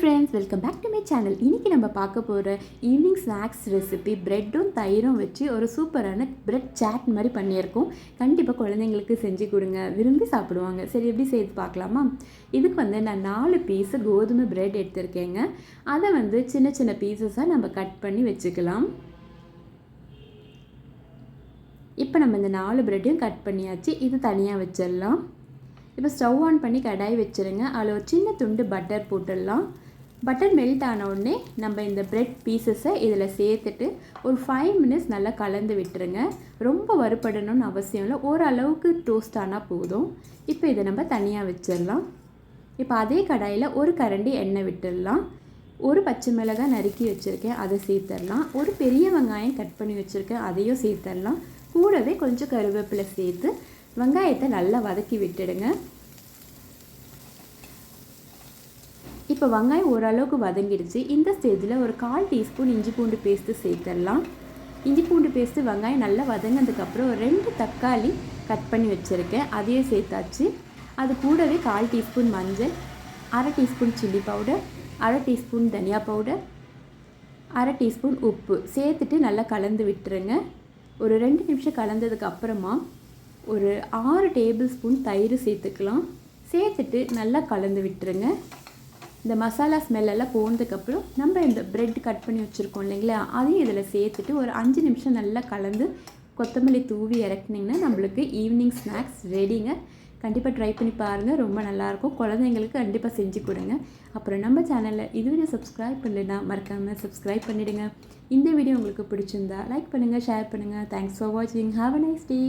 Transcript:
Friends, welcome back to my channel. இன்றைக்கி நம்ம பார்க்க போகிற ஈவினிங் ஸ்நாக்ஸ் ரெசிபி ப்ரெட்டும் தயிரும் வச்சு ஒரு சூப்பரான ப்ரெட் சாட் மாதிரி பண்ணியிருக்கோம். கண்டிப்பாக குழந்தைங்களுக்கு செஞ்சு கொடுங்க, விரும்பி சாப்பிடுவாங்க. சரி, எப்படி செய்து பார்க்கலாமா? இதுக்கு நான் 4 பீஸு கோதுமை ப்ரெட் எடுத்திருக்கேங்க. அதை சின்ன சின்ன பீசஸாக நம்ம கட் பண்ணி வச்சுக்கலாம். இப்போ நம்ம இந்த 4 ப்ரெட்டையும் கட் பண்ணியாச்சு. இது தனியாக வச்சிடலாம். இப்போ ஸ்டவ் ஆன் பண்ணி கடாய் வச்சுருங்க. அதில் ஒரு சின்ன துண்டு பட்டர் போட்டுடலாம். பட்டர் மெல்ட் ஆன உடனே நம்ம இந்த ப்ரெட் பீசஸை இதில் சேர்த்துட்டு ஒரு 5 மினிட்ஸ் நல்லா கலந்து விட்டுருங்க. ரொம்ப வறுபடணும்னு அவசியம் இல்லை, ஓரளவுக்கு டோஸ்ட் ஆனால் போதும். இப்போ இதை நம்ம தனியாக வச்சிடலாம். இப்போ அதே கடாயில் ஒரு கரண்டி எண்ணெய் விட்டுடலாம். ஒரு பச்சை மிளகாய் நறுக்கி வச்சுருக்கேன், அதை சேர்த்துடலாம். ஒரு பெரிய வெங்காயம் கட் பண்ணி வச்சுருக்கேன், அதையும் சேர்த்துடலாம். கூடவே கொஞ்சம் கருவேப்பிலை சேர்த்து வெங்காயத்தை நல்லா வதக்கி விட்டுடுங்க. இப்போ வெங்காயம் ஓரளவுக்கு வதங்கிடுச்சு. இந்த ஸ்டேஜில் ஒரு 1/4 டீஸ்பூன் இஞ்சி பூண்டு பேஸ்ட்டு சேர்த்துடலாம். இஞ்சி பூண்டு பேஸ்ட்டு வெங்காயம் நல்லா வதங்கினதுக்கப்புறம் 2 தக்காளி கட் பண்ணி வச்சுருக்கேன், அதையும் சேர்த்தாச்சு. அது கூடவே 1/4 டீஸ்பூன் மஞ்சள், 1/2 டீஸ்பூன் சில்லி பவுடர், 1/2 டீஸ்பூன் தனியா பவுடர், 1/2 டீஸ்பூன் உப்பு சேர்த்துட்டு நல்லா கலந்து விட்டுருங்க. ஒரு 2 நிமிஷம் கலந்ததுக்கு அப்புறமா ஒரு 6 டேபிள் ஸ்பூன் தயிர் சேர்த்துக்கலாம். சேர்த்துட்டு நல்லா கலந்து விட்டுருங்க. இந்த மசாலா ஸ்மெல்லெல்லாம் போனதுக்கப்புறம் நம்ம இந்த ப்ரெட் கட் பண்ணி வச்சுருக்கோம் இல்லைங்களா, அதையும் இதில் சேர்த்துட்டு ஒரு 5 நிமிஷம் நல்லா கலந்து கொத்தமல்லி தூவி இறக்குனிங்கன்னா நம்மளுக்கு ஈவினிங் ஸ்நாக்ஸ் ரெடிங்க. கண்டிப்பாக ட்ரை பண்ணி பாருங்கள், ரொம்ப நல்லாயிருக்கும். குழந்தைங்களுக்கு கண்டிப்பாக செஞ்சு கொடுங்க. அப்புறம் நம்ம சேனலில் இதுவரை சப்ஸ்கிரைப் பண்ணலைன்னா மறக்காமல் சப்ஸ்கிரைப் பண்ணிவிடுங்க. இந்த வீடியோ உங்களுக்கு பிடிச்சிருந்தா லைக் பண்ணுங்கள், ஷேர் பண்ணுங்கள். தேங்க்ஸ் ஃபார் வாட்சிங். Have a nice day.